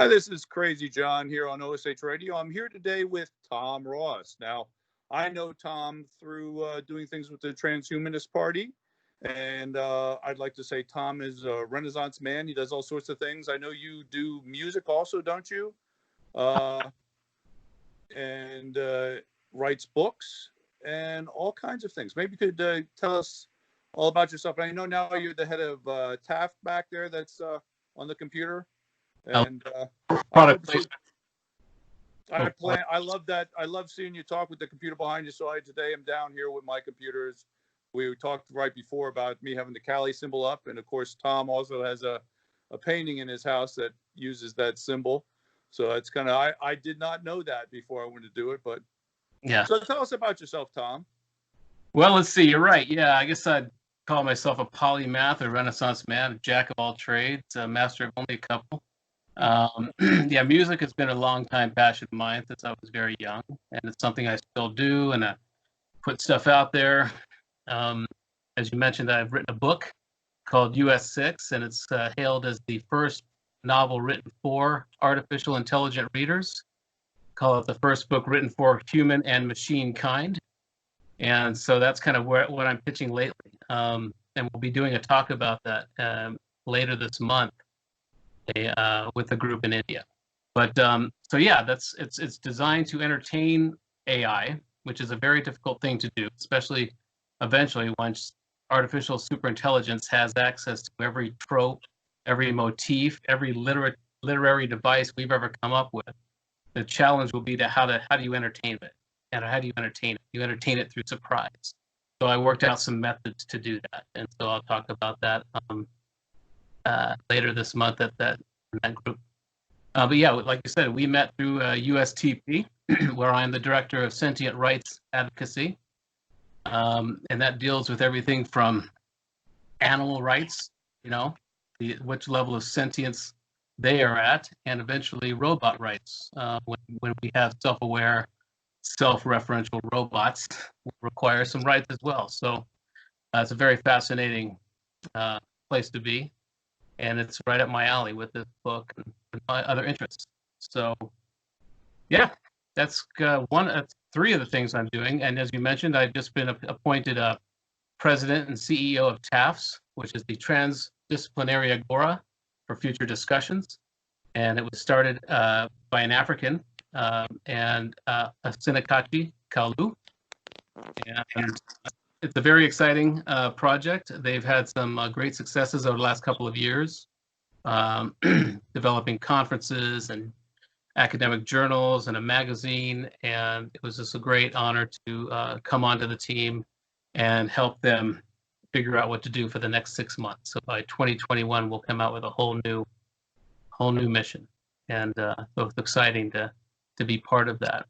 This is Crazy John here on OSH Radio. I'm here today with Tom Ross. Now, I know Tom through doing things with the Transhumanist Party, and I'd like to say Tom is a Renaissance man. He does all sorts of things. I know you do music also, don't you? And writes books and all kinds of things. Maybe you could tell us all about yourself. I know now you're the head of Taft back there that's on the computer. And Product I love that. I love seeing you talk with the computer behind you. So today I'm down here with my computers. We talked right before about me having the Kali symbol up. And of course, Tom also has a painting in his house that uses that symbol. So it's kind of, I did not know that before I went to do it, but yeah. So tell us about yourself, Tom. Well, let's see. You're right. Yeah, I guess I'd call myself a polymath, a Renaissance man, a jack of all trades, a master of only a couple. Yeah, music has been a long time passion of mine since I was very young, and it's something I still do, and I put stuff out there. As you mentioned, I've written a book called US6, and it's hailed as the first novel written for artificial intelligent readers. Call it the first book written for human and machine kind. And so that's kind of what I'm pitching lately. And we'll be doing a talk about that later this month with a group in India. But so yeah, it's designed to entertain AI, which is a very difficult thing to do, especially eventually once artificial superintelligence has access to every trope, every motif, every literary device we've ever come up with. The challenge will be how do you entertain it? And how do you entertain it? You entertain it through surprise. So I worked out some methods to do that. And so I'll talk about that later this month at that group. But yeah, like you said, we met through USTP, where I'm the director of sentient rights advocacy. And that deals with everything from animal rights, which level of sentience they are at, and eventually robot rights. When we have self-aware, self-referential robots, will require some rights as well. So it's a very fascinating place to be, and it's right up my alley with this book and my other interests. So yeah, that's three of the things I'm doing. And as you mentioned, I've just been appointed president and CEO of TAFS, which is the Transdisciplinary Agora for Future Discussions. And it was started by an African and a Sinakachi Kalu. And it's a very exciting project. They've had some great successes over the last couple of years, developing conferences and academic journals and a magazine. And it was just a great honor to come onto the team and help them figure out what to do for the next 6 months. So by 2021, we'll come out with a whole new mission. And so it's exciting to be part of that.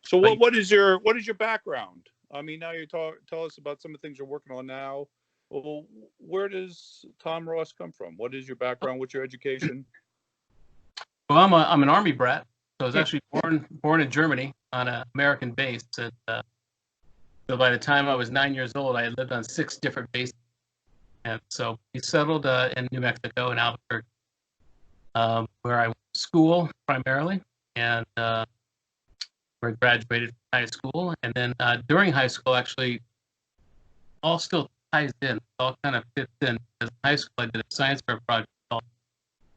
So what is your background? I mean, now you tell us about some of the things you're working on now. Well, where does Tom Ross come from? What is your background? What's your education? Well, I'm an Army brat. So I was actually born in Germany on an American base. And so by the time I was 9 years old, I had lived on 6 different bases. And so we settled in New Mexico in Albuquerque, where I went to school primarily, and where I graduated from high school. And then during high school, actually, all still ties in, all kind of fits in. Because in high school, I did a science fair project called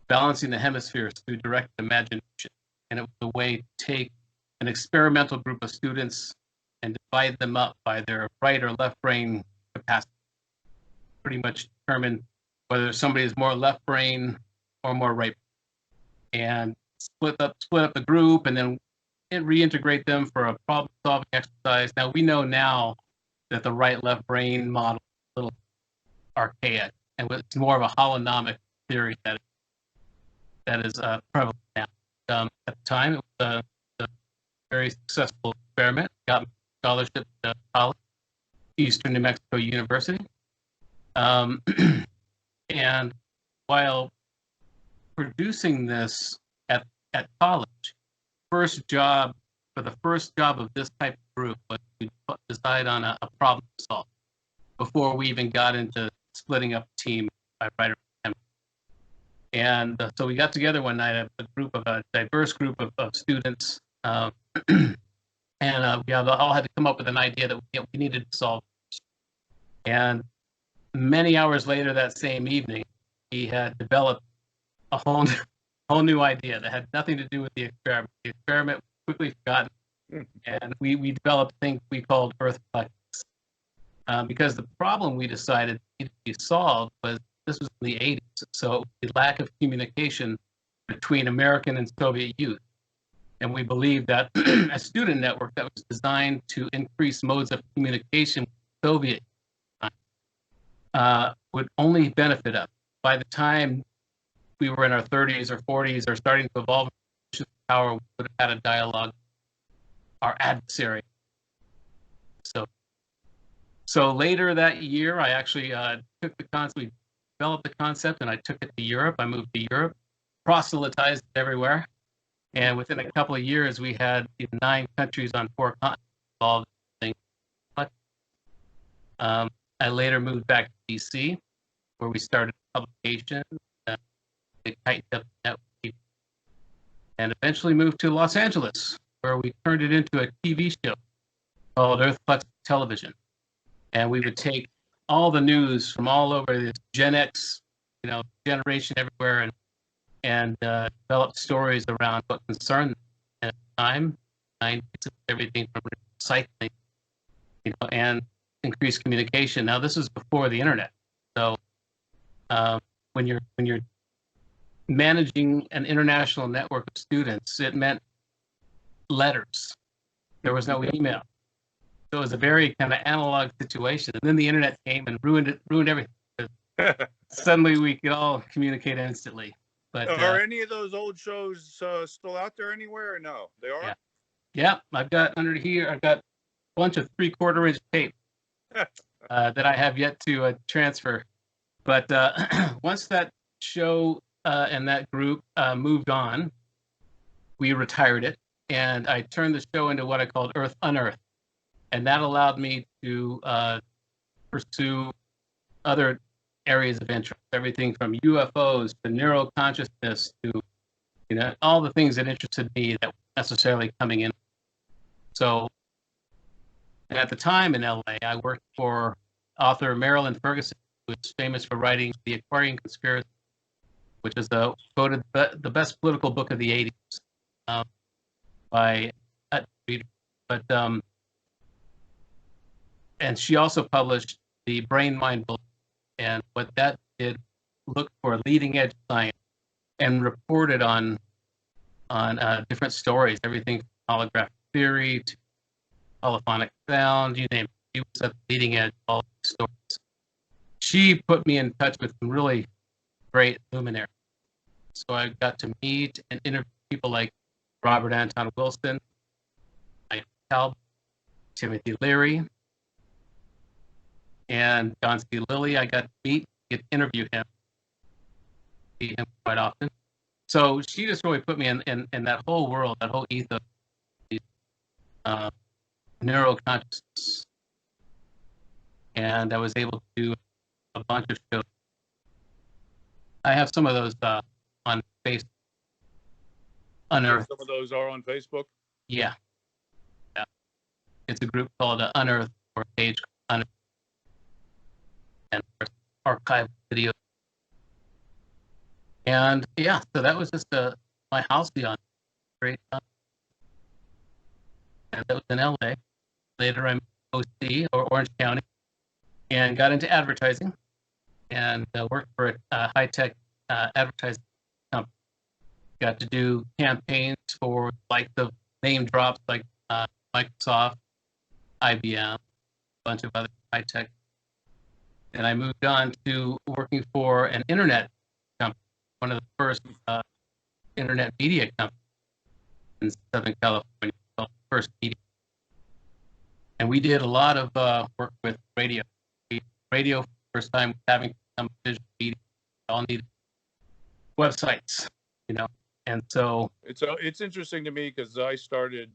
Balancing the Hemispheres Through Direct Imagination. And it was a way to take an experimental group of students and divide them up by their right or left brain capacity. Pretty much determine whether somebody is more left brain or more right. And split up the group and then reintegrate them for a problem-solving exercise. Now, we know now that the right-left brain model is a little archaic, and it's more of a holonomic theory that is prevalent now. At the time, it was a very successful experiment. Got scholarship to college, Eastern New Mexico University. And while producing this at college, the first job of this type of group was to decide on a problem to solve before we even got into splitting up the team by writer. And so we got together one night, a diverse group of students, and we all had to come up with an idea that we needed to solve. And many hours later that same evening, he had developed a whole new idea that had nothing to do with the experiment. The experiment was quickly forgotten, and we developed a thing we called Earthplex. Because the problem we decided needed to be solved was, this was in the 80s, so the lack of communication between American and Soviet youth. And we believed that a student network that was designed to increase modes of communication with Soviet would only benefit us. By the time we were in our 30s or 40s or starting to evolve in power, we would have had a dialogue, our adversary. So later that year, I actually took the concept, we developed the concept, and I took it to Europe. I moved to Europe, proselytized everywhere. And within a couple of years, we had 9 countries on 4 continents involved in things. I later moved back to DC, where we started a publication, tightened up the network, and eventually moved to Los Angeles, where we turned it into a TV show called Earthplex Television. And we would take all the news from all over this Gen X, generation everywhere, and develop stories around what concerned them at the time. Everything from recycling, and increased communication. Now, this is before the internet, so when you're managing an international network of students, it meant letters. There was no email. So it was a very kind of analog situation. And then the internet came and ruined everything. Suddenly we could all communicate instantly. But are any of those old shows still out there anywhere, or no? They are? Yeah. I've got under here, I've got a bunch of 3/4-inch tape that I have yet to transfer. But once that show and that group moved on, we retired it. And I turned the show into what I called Earth Unearthed. And that allowed me to pursue other areas of interest, everything from UFOs to neuroconsciousness to, all the things that interested me that weren't necessarily coming in. So at the time in LA, I worked for author Marilyn Ferguson, who is famous for writing The Aquarian Conspiracy, which is voted the best political book of the 80s by reader. But and she also published the Brain Mind Book, and what that did, looked for leading edge science and reported on different stories, everything from holographic theory to polyphonic sound, you name it. She was at the leading edge of all these stories. She put me in touch with some really great luminaries. So I got to meet and interview people like Robert Anton Wilson, Mike Talbot, Timothy Leary, and John C. Lilly. I got to get to interview him, see him quite often. So she just really put me in that whole world, that whole ethos, neuroconsciousness. And I was able to do a bunch of shows. I have some of those on Facebook. Unearthed. Some of those are on Facebook? Yeah. It's a group called Unearthed, or a page called Unearthed. And archive videos. And yeah, so that was just my house beyond. Great time. And that was in LA. Later I moved to OC, or Orange County, and got into advertising and worked for a high-tech advertising company. Got to do campaigns for the name drops like Microsoft, IBM, a bunch of other high-tech. And I moved on to working for an internet company, one of the first internet media companies in Southern California, called First Media. And we did a lot of work with radio. Radio, first time having some visual media, all needed websites, And so it's interesting to me because I started.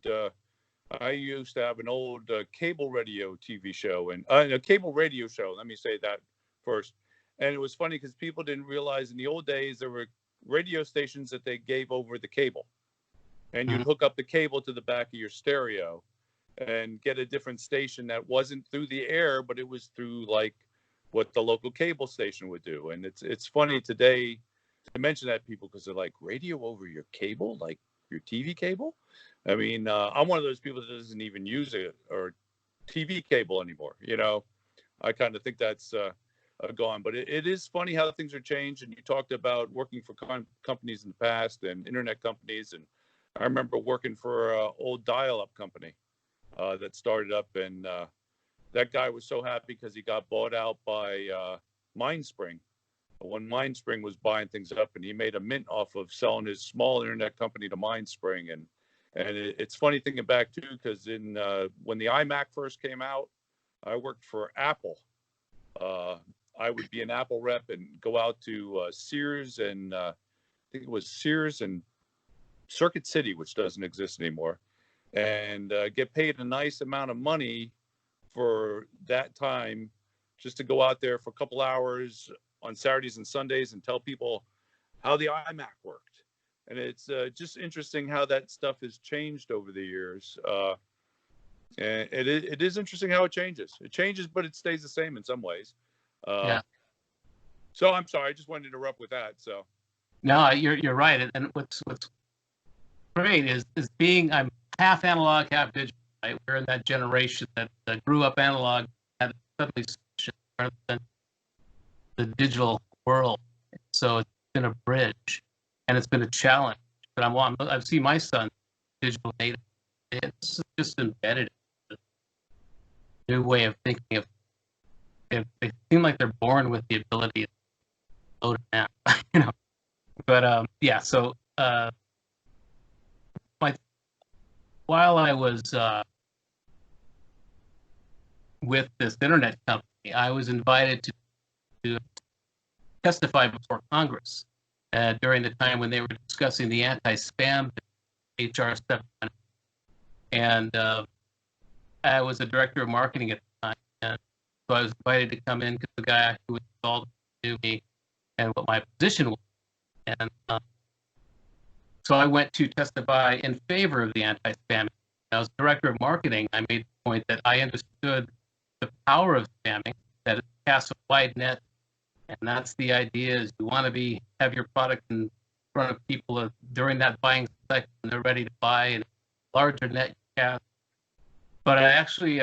I used to have an old cable radio TV show, and a cable radio show. Let me say that first. And it was funny because people didn't realize in the old days there were radio stations that they gave over the cable, and you'd Mhm. hook up the cable to the back of your stereo and get a different station that wasn't through the air, but it was through like what the local cable station would do. And it's funny today to mention that people because they're like radio over your cable, like your TV cable. I mean, I'm one of those people that doesn't even use it or TV cable anymore. You know, I kind of think that's gone. But it is funny how things are changed. And you talked about working for companies in the past and internet companies. And I remember working for an old dial-up company that started up, and that guy was so happy because he got bought out by Mindspring when Mindspring was buying things up, and he made a mint off of selling his small internet company to Mindspring. And it's funny thinking back too, because in when the iMac first came out, I worked for Apple. I would be an Apple rep and go out to Sears and I think it was Sears and Circuit City, which doesn't exist anymore, and get paid a nice amount of money for that time just to go out there for a couple hours on Saturdays and Sundays and tell people how the iMac worked. And it's just interesting how that stuff has changed over the years. And it is interesting how it changes. It changes, but it stays the same in some ways. Yeah. So I'm sorry, I just wanted to interrupt with that. So No, you're right. And what's great is being I'm half analog, half digital. Right? We're in that generation that grew up analog, had suddenly switched to the digital world. So it's been a bridge, and it's been a challenge. But I've seen my son digital native. It's just embedded in a new way of thinking. They seem like they're born with the ability to load an app, you know. But yeah, so while I was with this internet company, I was invited to testify before Congress during the time when they were discussing the anti-spam HR 700. And I was a director of marketing at the time, and so I was invited to come in because the guy who installed knew me and what my position was. And so I went to testify in favor of the anti-spamming. As director of marketing, I made the point that I understood the power of spamming, that it casts a wide net, and that's the idea: is you want to have your product in front of people during that buying cycle, and they're ready to buy, and larger net you cast. But I actually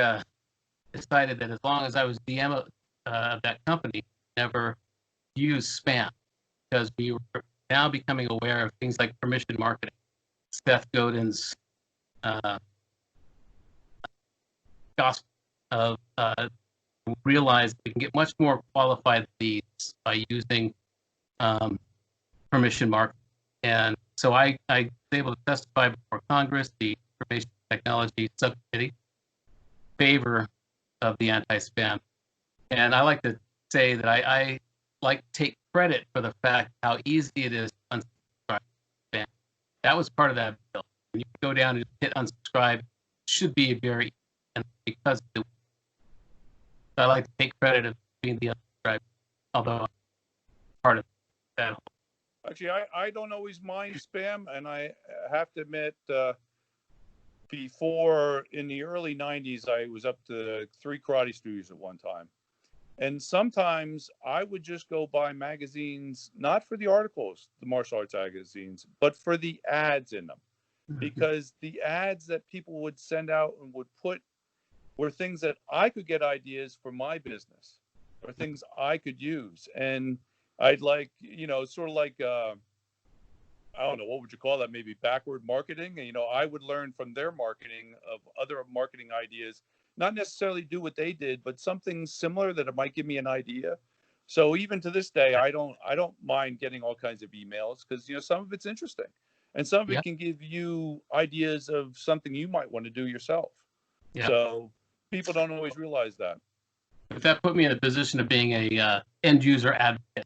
decided that as long as I was DM of that company, never use spam, because we were now becoming aware of things like permission marketing. Seth Godin's gospel of realize we can get much more qualified leads by using permission marketing. And so I was able to testify before Congress, the Information Technology Subcommittee, favor of the anti-spam. And I like to say that I like to take credit for the fact how easy it is to unsubscribe spam. That was part of that bill. When you go down and hit unsubscribe, it should be very easy. And because I like to take credit of being the unsubscribe, although I'm part of that. actually, I don't always mind spam, and I have to admit, before in the early 90s, I was up to 3 karate studios at one time. And sometimes I would just go buy magazines, not for the articles, the martial arts magazines, but for the ads in them. Because the ads that people would send out and would put were things that I could get ideas for my business or things I could use. And I'd like, sort of like, I don't know, what would you call that? Maybe backward marketing. And, I would learn from their marketing of other marketing ideas, not necessarily do what they did, but something similar that it might give me an idea. So even to this day, I don't mind getting all kinds of emails because, some of it's interesting and some of it can give you ideas of something you might want to do yourself. Yeah. So people don't always realize that. But that put me in a position of being a end user advocate.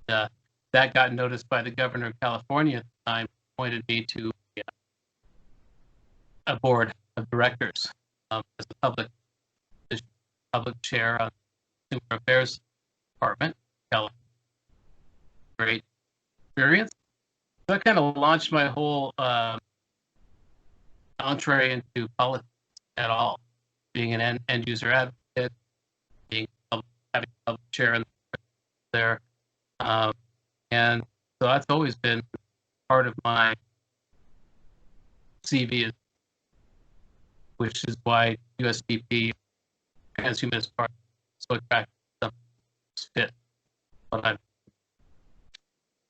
That got noticed by the governor of California at the time, appointed me to a board of directors as a public chair on consumer affairs department. Great experience. So that kind of launched my whole entree into politics at all. Being an end user advocate, having a public chair in there, and so that's always been part of my CV, which is why USDP Transhumanist Party is so attractive. Fit what I've.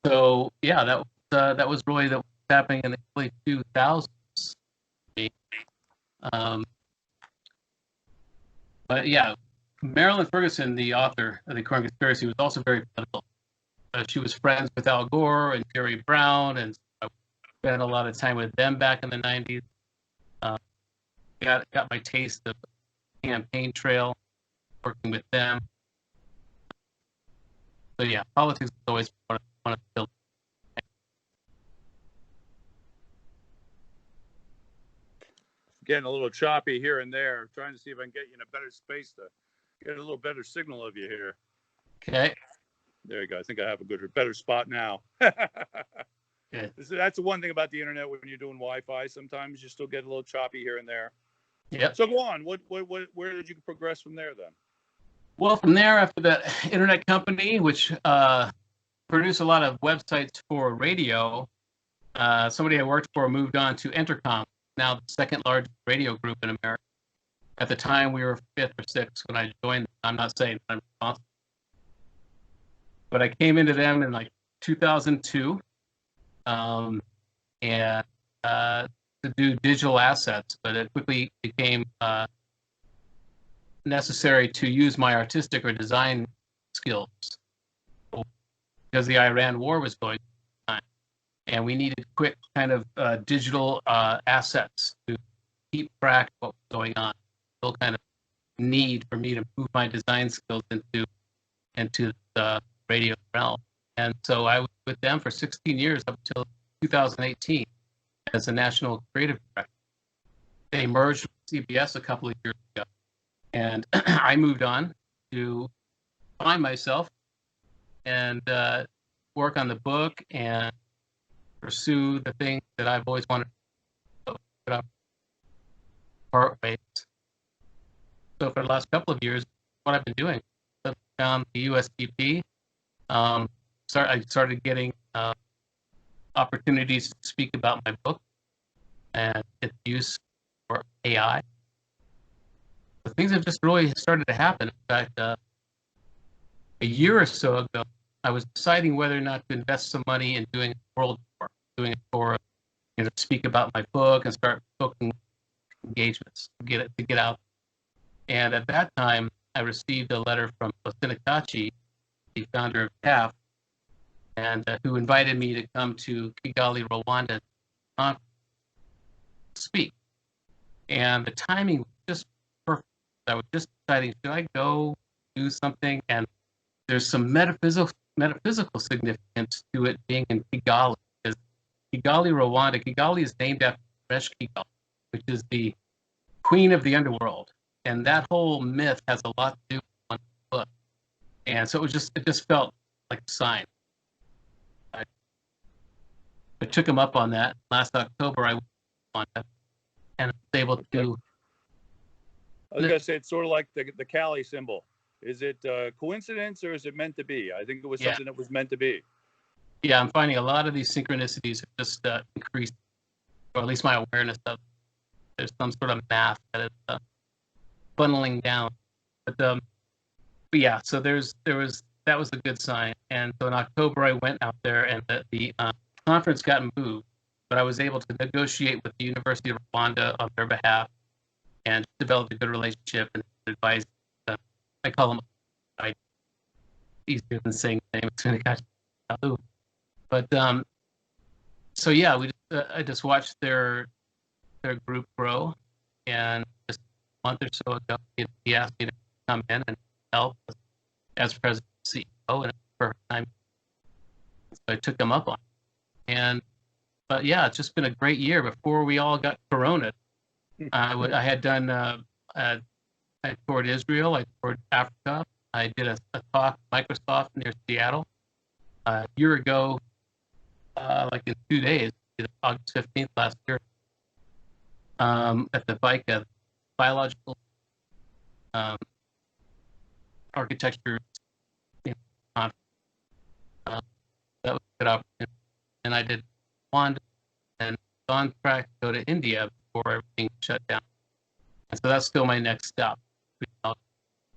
So yeah, that was really that was happening in the early 2000s. But yeah, Marilyn Ferguson, the author of The Corn Conspiracy, was also very political. She was friends with Al Gore and Jerry Brown, and I spent a lot of time with them back in the 90s. Got my taste of campaign trail, working with them. So yeah, politics is always one of the. Getting a little choppy here and there. Trying to see if I can get you in a better space to get a little better signal of you here. Okay. There you go. I think I have a better spot now. Yeah. That's the one thing about the internet when you're doing Wi-Fi. Sometimes you still get a little choppy here and there. Yeah. So go on. Where did you progress from there then? Well, from there, after that internet company, which produced a lot of websites for radio, somebody I worked for moved on to Entercom, now the second largest radio group in America. At the time, we were fifth or sixth when I joined. I'm not saying I'm responsible, but I came into them in like 2002, and to do digital assets. But it quickly became necessary to use my artistic or design skills because the Iran war was going on, and we needed quick kind of digital assets to keep track of what was going on. Still kind of need for me to move my design skills into the radio realm. And so I was with them for 16 years up until 2018 as a national creative director. They merged with CBS a couple of years ago. And I moved on to find myself and work on the book and pursue the things that I've always wanted to put up part ways. So for the last couple of years, what I've been doing, I found the USDP. I started getting opportunities to speak about my book and its use for AI. So things have just really started to happen. In fact, a year or so ago, I was deciding whether or not to invest some money in doing a world tour, doing a tour, speak about my book and start booking engagements to get out. And at that time, I received a letter from Faustina Kachi, the founder of TAF, and who invited me to come to Kigali, Rwanda, to speak. And the timing was just perfect. I was just deciding, should I go do something? And there's some metaphysical significance to it being in Kigali, because Kigali, Rwanda, Kigali is named after Fresh Kigali, which is the queen of the underworld. And that whole myth has a lot to do with one book. And so it just felt like a sign. I took him up on that. Last October, I went on that and was able to. I was going to say, it's sort of like the Kali symbol. Is it coincidence or is it meant to be? I think it was something that was meant to be. Yeah, I'm finding a lot of these synchronicities have just increased, or at least my awareness of. There's some sort of math that is funneling down. But yeah, so that was a good sign. And so in October, I went out there, and the conference got moved, but I was able to negotiate with the University of Rwanda on their behalf and developed a good relationship and advised. I call them easier than saying the name. But so yeah, I just watched their group grow, and just a month or so ago, he asked me to come in and help as president and CEO, and it's the perfect time. So I took him up on it. But yeah, it's just been a great year. Before we all got Corona, I had done I toured Israel, I toured Africa, I did a talk at Microsoft near Seattle a year ago, like in 2 days, August 15th last year, at the BICA, Biological Architecture, conference. That was a good opportunity. And I did one and on track to go to India before everything shut down. And so that's still my next stop.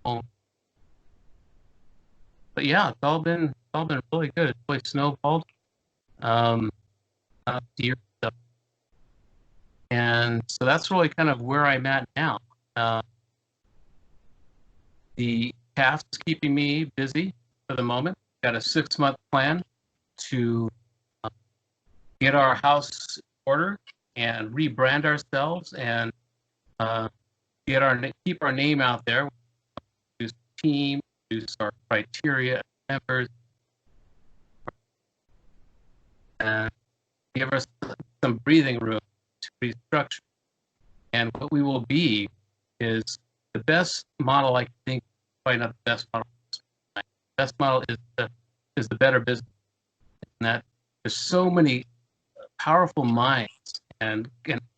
Home. But yeah, it's all been really good. It's really snowballed. Deer stuff. And so that's really kind of where I'm at now. The task is keeping me busy for the moment. Got a 6-month plan to get our house in order and rebrand ourselves and keep our name out there. Use team, use our criteria, members, and give us some breathing room to restructure. And what we will be is the best model I can think, probably not the best model. The best model is the better business. And that there's so many powerful minds and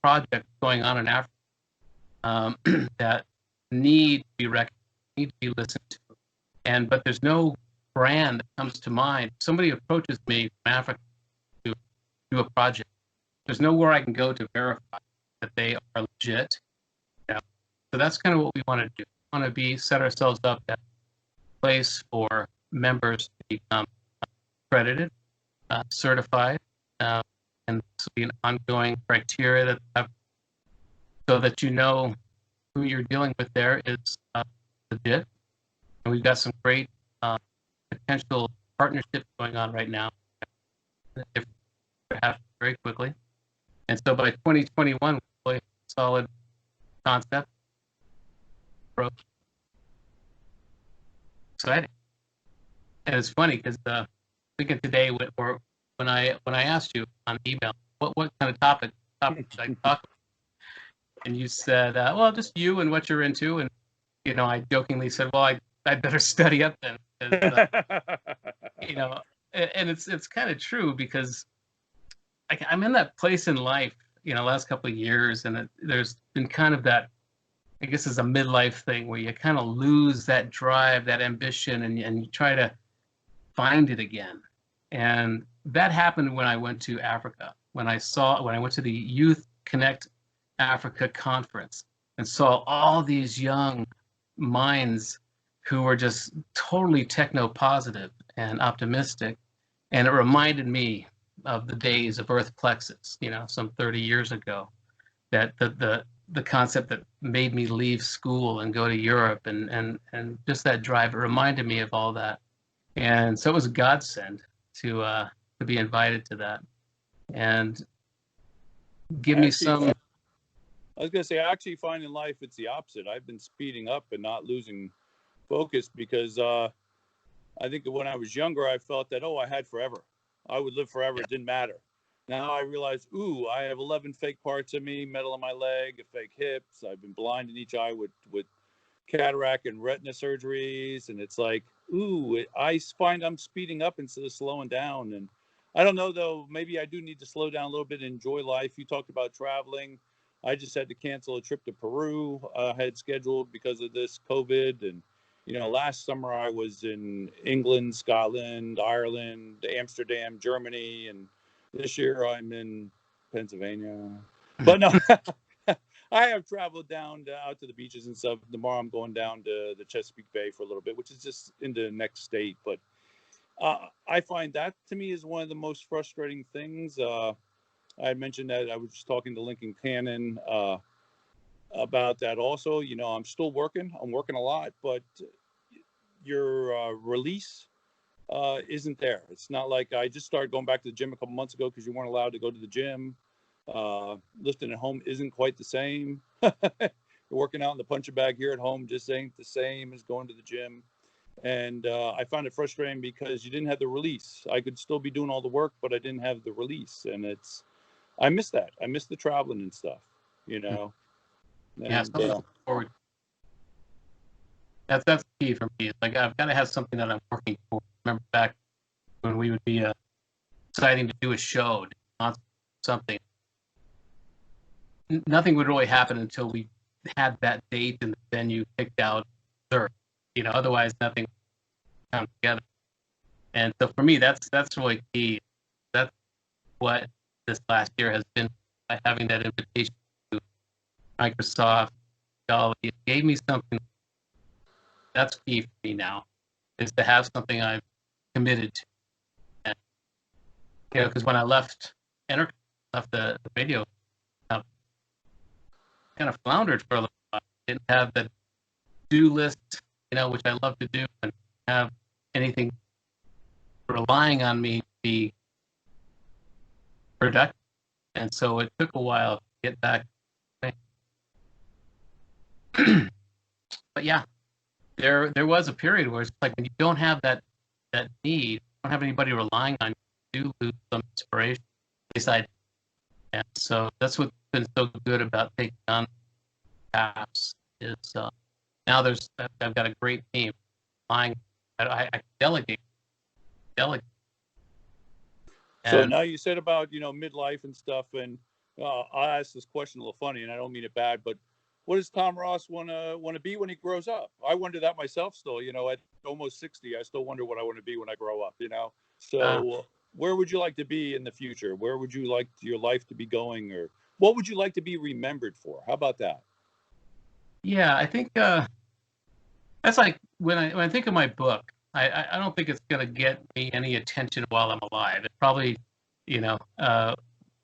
projects going on in Africa that need to be recognized, need to be listened to. But there's no brand that comes to mind. Somebody approaches me from Africa to do a project. There's nowhere I can go to verify that they are legit. So that's kind of what we want to do. We want to set ourselves up as a place for members to become accredited, certified, and this will be an ongoing criteria that have, so that you know who you're dealing with there is legit. And we've got some great potential partnerships going on right now. If happen very quickly. And so by 2021, we'll have a solid concept. Exciting. And it's funny because thinking today, or when I asked you on email, what kind of topic should I talk about? And you said, well, just you and what you're into. And I jokingly said, well, I'd better study up then. And it's kind of true because I'm in that place in life, last couple of years, and there's been kind of that, I guess, it's a midlife thing where you kind of lose that drive, that ambition, and you try to find it again. And that happened when I went to Africa, when I went to the Youth Connect Africa conference and saw all these young minds who were just totally techno-positive and optimistic. And it reminded me of the days of Earth Plexus, some 30 years ago, that the concept that made me leave school and go to Europe and just that drive, it reminded me of all that. And so it was a godsend to be invited to that and give me some. I was going to say, I actually find in life it's the opposite. I've been speeding up and not losing focus because I think when I was younger, I felt that, I had forever. I would live forever. It didn't matter. Now I realize, I have 11 fake parts of me, metal in my leg, fake hips. I've been blind in each eye with cataract and retina surgeries. And it's like, I find I'm speeding up instead of slowing down. And I don't know, though, maybe I do need to slow down a little bit and enjoy life. You talked about traveling. I just had to cancel a trip to Peru I had scheduled because of this COVID. And last summer I was in England, Scotland, Ireland, Amsterdam, Germany, and this year I'm in Pennsylvania. But no, I have traveled out to the beaches and stuff. Tomorrow I'm going down to the Chesapeake Bay for a little bit, which is just in the next state. But I find that to me is one of the most frustrating things. I mentioned that I was just talking to Lincoln Cannon about that also. I'm still working. I'm working a lot, but your release isn't there. It's not like I just started going back to the gym a couple months ago because you weren't allowed to go to the gym. Lifting at home isn't quite the same. Working out in the punching bag here at home just ain't the same as going to the gym. And I found it frustrating because you didn't have the release. I could still be doing all the work, but I didn't have the release. And I miss that. I miss the traveling and stuff, And, yeah, forward. That's key for me. It's like I've got to have something that I'm working for. Remember back when we would be deciding to do a show, something. Nothing would really happen until we had that date and the venue picked out. Third, otherwise nothing would come together. And so for me, that's really key. That's what this last year has been, by having that invitation to Microsoft, Dolly. It gave me something that's key for me now, is to have something I've committed to. And, because when I left the radio, I kind of floundered for a little while. I didn't have the do list, which I love to do, and have anything relying on me to be productive. And so it took a while to get back. But yeah, there was a period where it's like when you don't have that need, you don't have anybody relying on you, you do lose some inspiration. At least I did. And so that's what's been so good about taking on apps is now I've got a great team. I delegate. So now you said about, midlife and stuff, and I'll ask this question a little funny, and I don't mean it bad, but what does Tom Ross want to be when he grows up? I wonder that myself still, at almost 60, I still wonder what I want to be when I grow up, So where would you like to be in the future? Where would you like your life to be going, or what would you like to be remembered for? How about that? Yeah, I think that's like when I think of my book, I don't think it's going to get me any attention while I'm alive. It probably,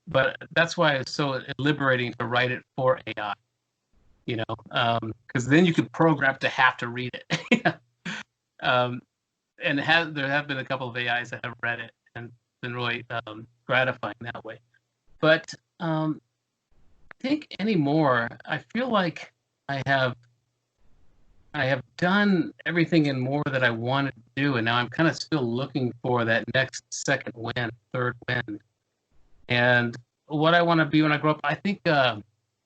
but that's why it's so liberating to write it for AI, because then you could program to have to read it. And there have been a couple of AIs that have read it and been really gratifying that way. But I think anymore, I feel like I have done everything and more that I wanted to do, and now I'm kind of still looking for that next second win, third win. And what I want to be when I grow up, I think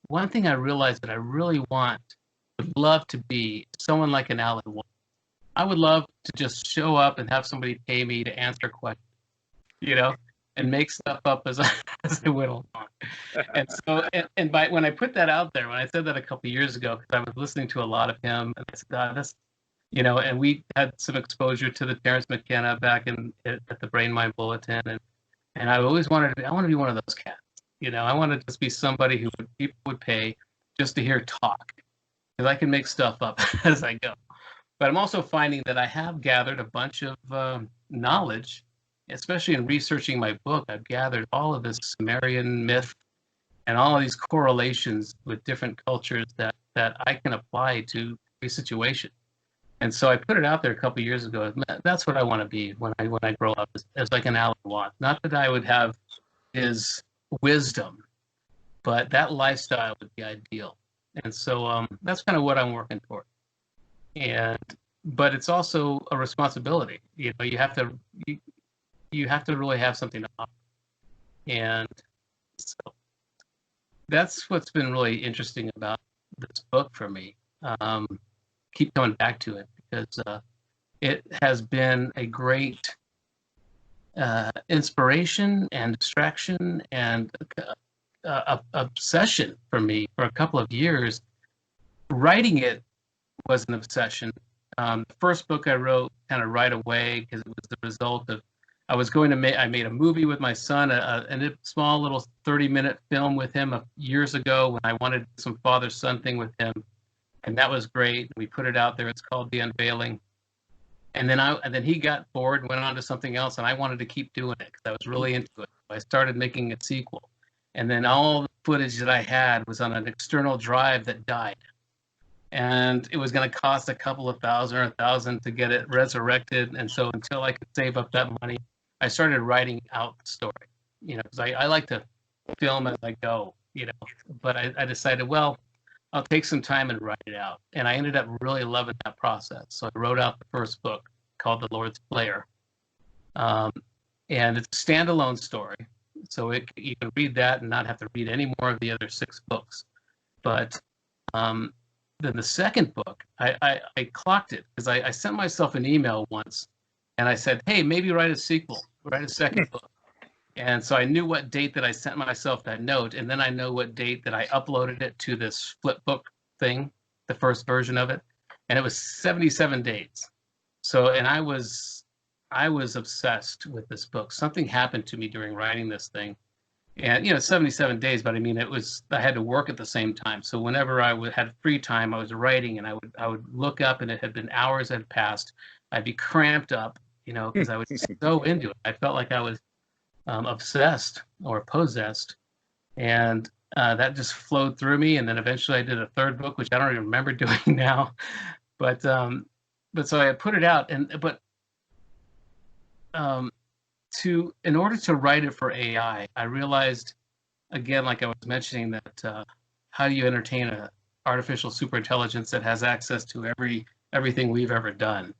one thing I realized that I really would love to be someone like an Alan Watts. I would love to just show up and have somebody pay me to answer questions, and make stuff up as I went along. And so, and when I put that out there, when I said that a couple of years ago, because I was listening to a lot of him, and I said, that's, and we had some exposure to the Terence McKenna back at the Brain Mind Bulletin, and I always wanted to I want to be one of those cats. I want to just be somebody who people would pay just to hear talk, because I can make stuff up as I go. But I'm also finding that I have gathered a bunch of knowledge, especially in researching my book. I've gathered all of this Sumerian myth and all of these correlations with different cultures that I can apply to every situation. And so I put it out there a couple of years ago. That's what I want to be when I grow up, as like an Alan Watts. Not that I would have his wisdom, but that lifestyle would be ideal. And so that's kind of what I'm working toward. But it's also a responsibility. You have to really have something to offer. And so that's what's been really interesting about this book for me. Keep coming back to it because it has been a great inspiration and distraction and obsession for me for a couple of years. Writing it was an obsession. The first book I wrote kind of right away because it was the result of I made a movie with my son, a small little 30-minute film with him years ago when I wanted some father-son thing with him, and that was great. We put it out there. It's called The Unveiling. And then he got bored and went on to something else, and I wanted to keep doing it because I was really into it. I started making a sequel, and then all the footage that I had was on an external drive that died. And it was going to cost a couple of thousand or $1,000 to get it resurrected. And so until I could save up that money, I started writing out the story, because I like to film as I go, but I decided, well, I'll take some time and write it out. And I ended up really loving that process. So I wrote out the first book called The Lord's Player. And it's a standalone story. So you can read that and not have to read any more of the other 6 books. But then the second book, I clocked it because I sent myself an email once and I said, hey, maybe write a sequel, write a second book. And so I knew what date that I sent myself that note, and then I know what date that I uploaded it to this Flipbook thing, the first version of it, and it was 77 days. So, and I was obsessed with this book. Something happened to me during writing this thing, and 77 days, but I mean, I had to work at the same time. So whenever had free time, I was writing, and I would look up, and it had been hours had passed. I'd be cramped up, because I was so into it. I felt like I was obsessed or possessed, and that just flowed through me. And then eventually I did a third book, which I don't even remember doing now, but so I put it out, but in order to write it for AI, I realized, again, like I was mentioning, that how do you entertain a artificial superintelligence that has access to everything we've ever done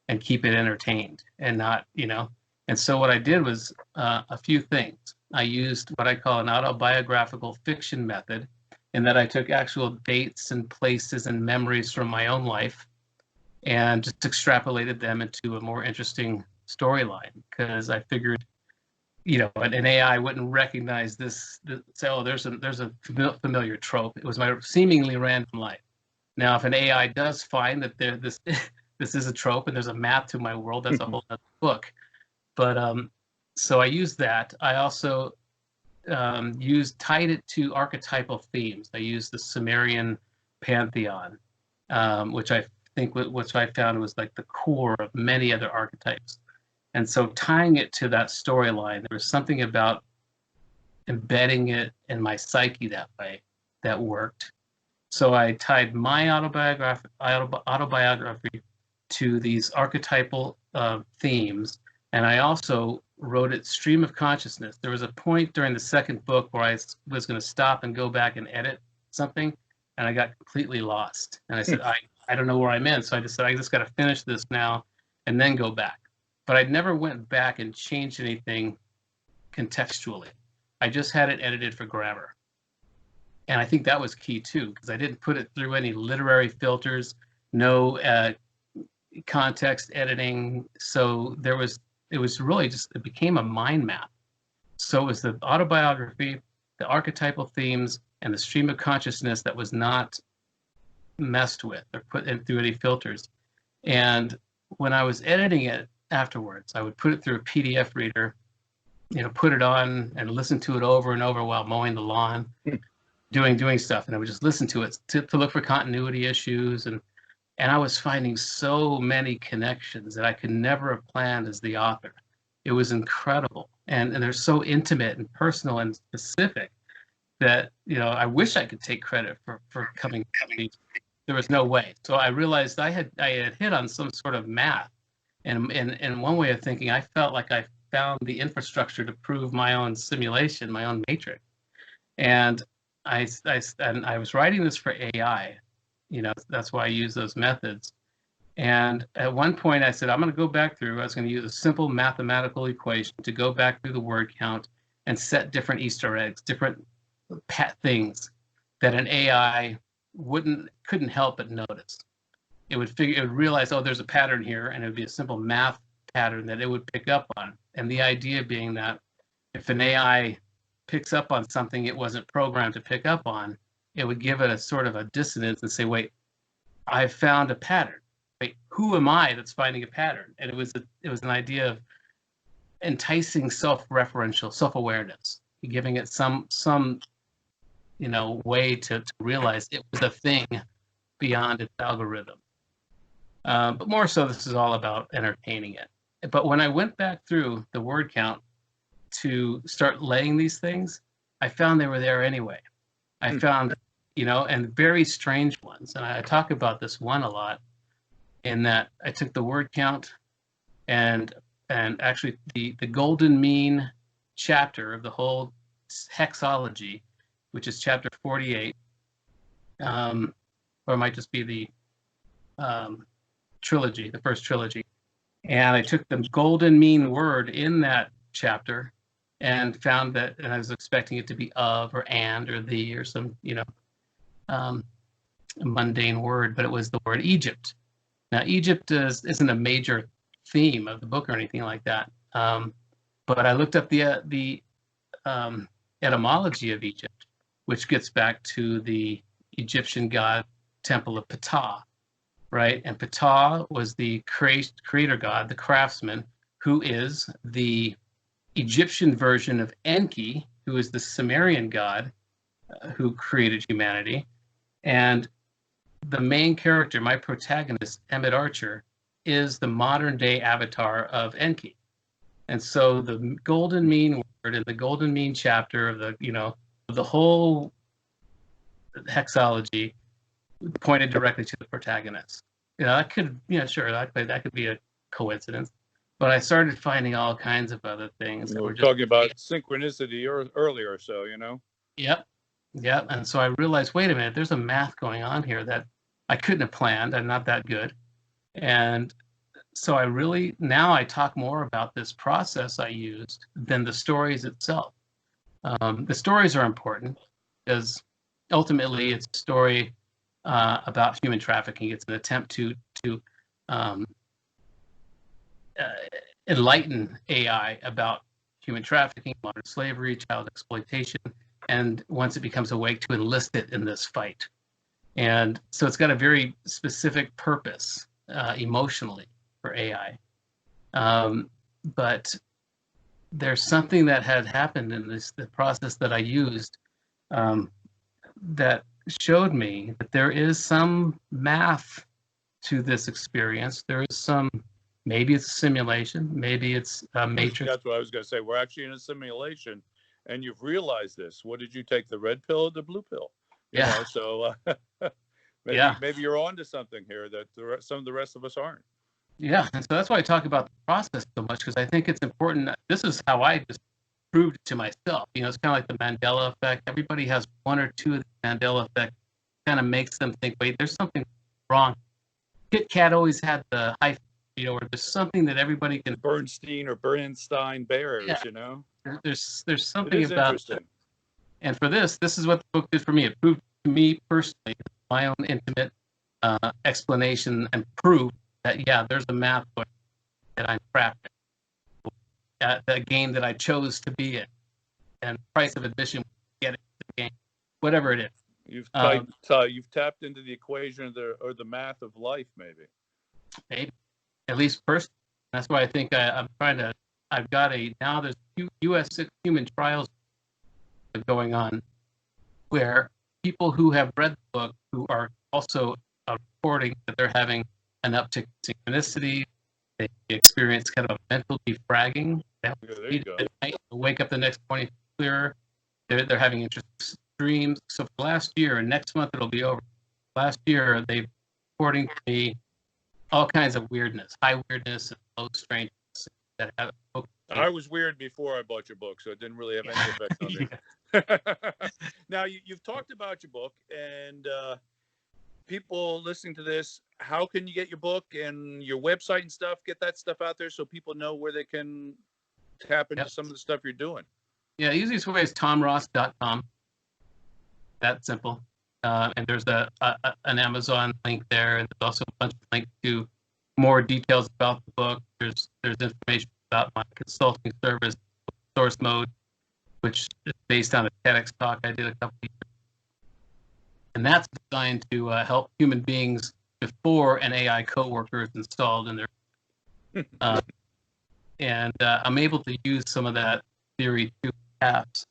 and keep it entertained and not, And so what I did was a few things. I used what I call an autobiographical fiction method, in that I took actual dates and places and memories from my own life and just extrapolated them into a more interesting storyline, because I figured, an AI wouldn't recognize this, say, oh, there's a familiar trope. It was my seemingly random life. Now, if an AI does find that this is a trope and there's a map to my world, that's a whole other book. But so I used that. I also tied it to archetypal themes. I used the Sumerian pantheon, which I found was like the core of many other archetypes. And so tying it to that storyline, there was something about embedding it in my psyche that way that worked. So I tied my autobiography to these archetypal themes. And I also wrote it stream of consciousness. There was a point during the second book where I was going to stop and go back and edit something, and I got completely lost. And I said, I don't know where I'm in. So I just said, I just got to finish this now and then go back. But I never went back and changed anything contextually. I just had it edited for grammar. And I think that was key too, because I didn't put it through any literary filters, no context editing. So it was really just, it became a mind map. So it was the autobiography, the archetypal themes, and the stream of consciousness that was not messed with or put in through any filters. And when I was editing it afterwards, I would put it through a PDF reader, put it on and listen to it over and over while mowing the lawn, doing stuff. And I would just listen to it to look for continuity issues. And I was finding so many connections that I could never have planned as the author. It was incredible. And they're so intimate and personal and specific that, I wish I could take credit for coming to these. There was no way. So I realized I had hit on some sort of math. And in one way of thinking, I felt like I found the infrastructure to prove my own simulation, my own matrix. And I was writing this for AI. That's why I use those methods. And at one point I said, I'm going to go back through. I was going to use a simple mathematical equation to go back through the word count and set different Easter eggs, different things that an AI couldn't help but notice. It would realize, oh, there's a pattern here, and it would be a simple math pattern that it would pick up on. And the idea being that if an AI picks up on something it wasn't programmed to pick up on, it would give it a sort of a dissonance and say, wait, I've found a pattern. Wait, who am I that's finding a pattern? And it was an idea of enticing self-referential, self-awareness, giving it some way to realize it was a thing beyond its algorithm. But more so, this is all about entertaining it. But when I went back through the word count to start laying these things, I found they were there anyway. I found, and very strange ones. And I talk about this one a lot, in that I took the word count and actually the golden mean chapter of the whole hexology, which is chapter 48, or it might just be the trilogy, the first trilogy. And I took the golden mean word in that chapter and found that, and I was expecting it to be of or and or the or some, mundane word, but it was the word Egypt. Now, Egypt isn't a major theme of the book or anything like that. But I looked up the etymology of Egypt, which gets back to the Egyptian god temple of Ptah, right? And Ptah was the creator god, the craftsman, who is the Egyptian version of Enki, who is the Sumerian god who created humanity. And the main character, my protagonist, Emmett Archer, is the modern day avatar of Enki. And so the golden mean word in the golden mean chapter of the whole hexology pointed directly to the protagonist. That could, sure, that could be a coincidence. But I started finding all kinds of other things. We're talking about synchronicity earlier, so, Yep. And so I realized, wait a minute, there's a math going on here that I couldn't have planned. I'm not that good. And so now I talk more about this process I used than the stories itself. The stories are important because ultimately it's a story about human trafficking. It's an attempt to enlighten AI about human trafficking, modern slavery, child exploitation, and once it becomes awake, to enlist it in this fight. And so it's got a very specific purpose emotionally for AI. But there's something that had happened in the process that I used that showed me that there is some math to this experience. There is some, maybe it's a simulation, maybe it's a matrix. That's what I was going to say. We're actually in a simulation, and you've realized this. What did you take, the red pill or the blue pill? So maybe you're on to something here that some of the rest of us aren't. Yeah, and so that's why I talk about the process so much, because I think it's important. This is how I just proved it to myself. It's kind of like the Mandela effect. Everybody has one or two of the Mandela effect. Kind of makes them think, wait, there's something wrong. Kit Kat always had the hyphen, or there's something that everybody can. Bernstein or Bernstein Bears, There's something about it. And for this is what the book did for me. It proved to me personally, my own intimate explanation and proof that, there's a math book that I'm crafting. The game that I chose to be in. And price of admission, get it to the game, whatever it is. You've tapped into the equation or the math of life, maybe. Maybe, at least personally. That's why I think I've got now there's U.S. human trials going on where people who have read the book, who are also reporting that they're having an uptick in synchronicity, they experience kind of a mental defragging. There you go. At night, wake up the next morning clearer. They're having interesting dreams. So for last year, and next month it'll be over. Last year, they've reporting to me all kinds of weirdness, high weirdness, and low strangeness that have. I was weird before I bought your book, so it didn't really have any effect on me. Now, you've talked about your book, and people listening to this, how can you get your book and your website and stuff, get that stuff out there so people know where they can tap into some of the stuff you're doing? Yeah, the easiest way is tomross.com. That simple. And there's an Amazon link there, and there's also a bunch of links to more details about the book. There's information about my consulting service, Source Mode, which is based on a TEDx talk I did a couple of years ago. And that's designed to help human beings before an AI coworker is installed in their. And I'm able to use some of that theory to apps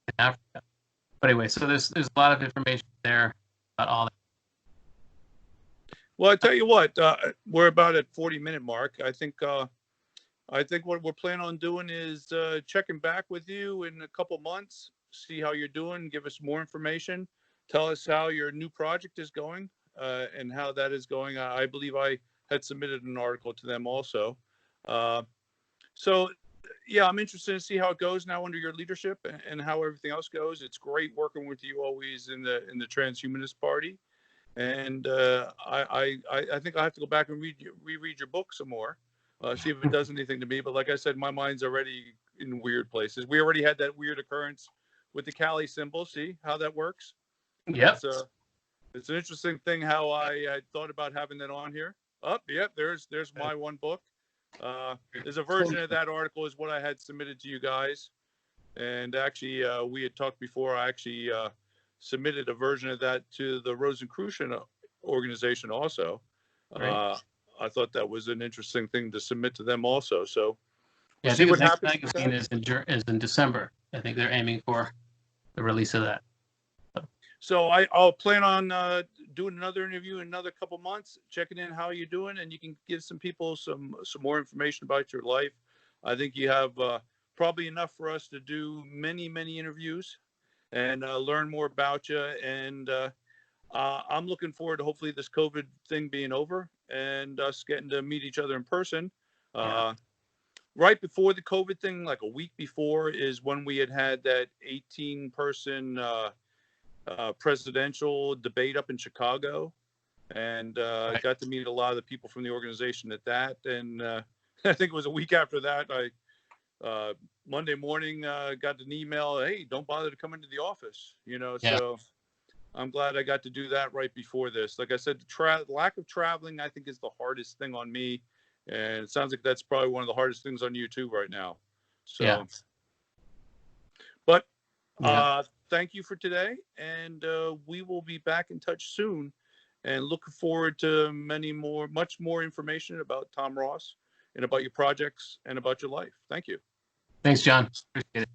in Africa. But anyway, so there's a lot of information there about all that. Well, I tell you what, we're about at 40-minute mark. I think what we're planning on doing is checking back with you in a couple months, see how you're doing, give us more information, tell us how your new project is going, and how that is going. I believe I had submitted an article to them also. So, yeah, I'm interested to see how it goes now under your leadership and how everything else goes. It's great working with you always in the Transhumanist Party. And I think I have to go back and reread your book some more, see if it does anything to me. But like I said, my mind's already in weird places. We already had that weird occurrence with the Kali symbol. See how that works? Yep. It's an interesting thing how I thought about having that on here. Yep, there's my one book. There's a version of that article is what I had submitted to you guys. And actually, we had talked before. I actually submitted a version of that to the Rosicrucian organization also. Right. I thought that was an interesting thing to submit to them also. So Yeah, we'll I see think what the next happens with magazine that. is in December. I think they're aiming for the release of that. So I'll plan on doing another interview in another couple months, checking in how you're doing, and you can give some people some more information about your life. I think you have probably enough for us to do many interviews and learn more about you. And I'm looking forward to hopefully this COVID thing being over and us getting to meet each other in person. Yeah. Right before the COVID thing, like a week before, is when we had that 18-person presidential debate up in Chicago, and I Right. got to meet a lot of the people from the organization at that. And I think it was a week after that, I Monday morning got an email, hey, don't bother to come into the office, Yeah. So I'm glad I got to do that right before this. Like I said, the lack of traveling, I think, is the hardest thing on me. And it sounds like that's probably one of the hardest things on you too right now. So, Yeah. but Yeah. thank you for today. And we will be back in touch soon and looking forward to much more information about Tom Ross and about your projects and about your life. Thank you. Thanks, John. Appreciate it.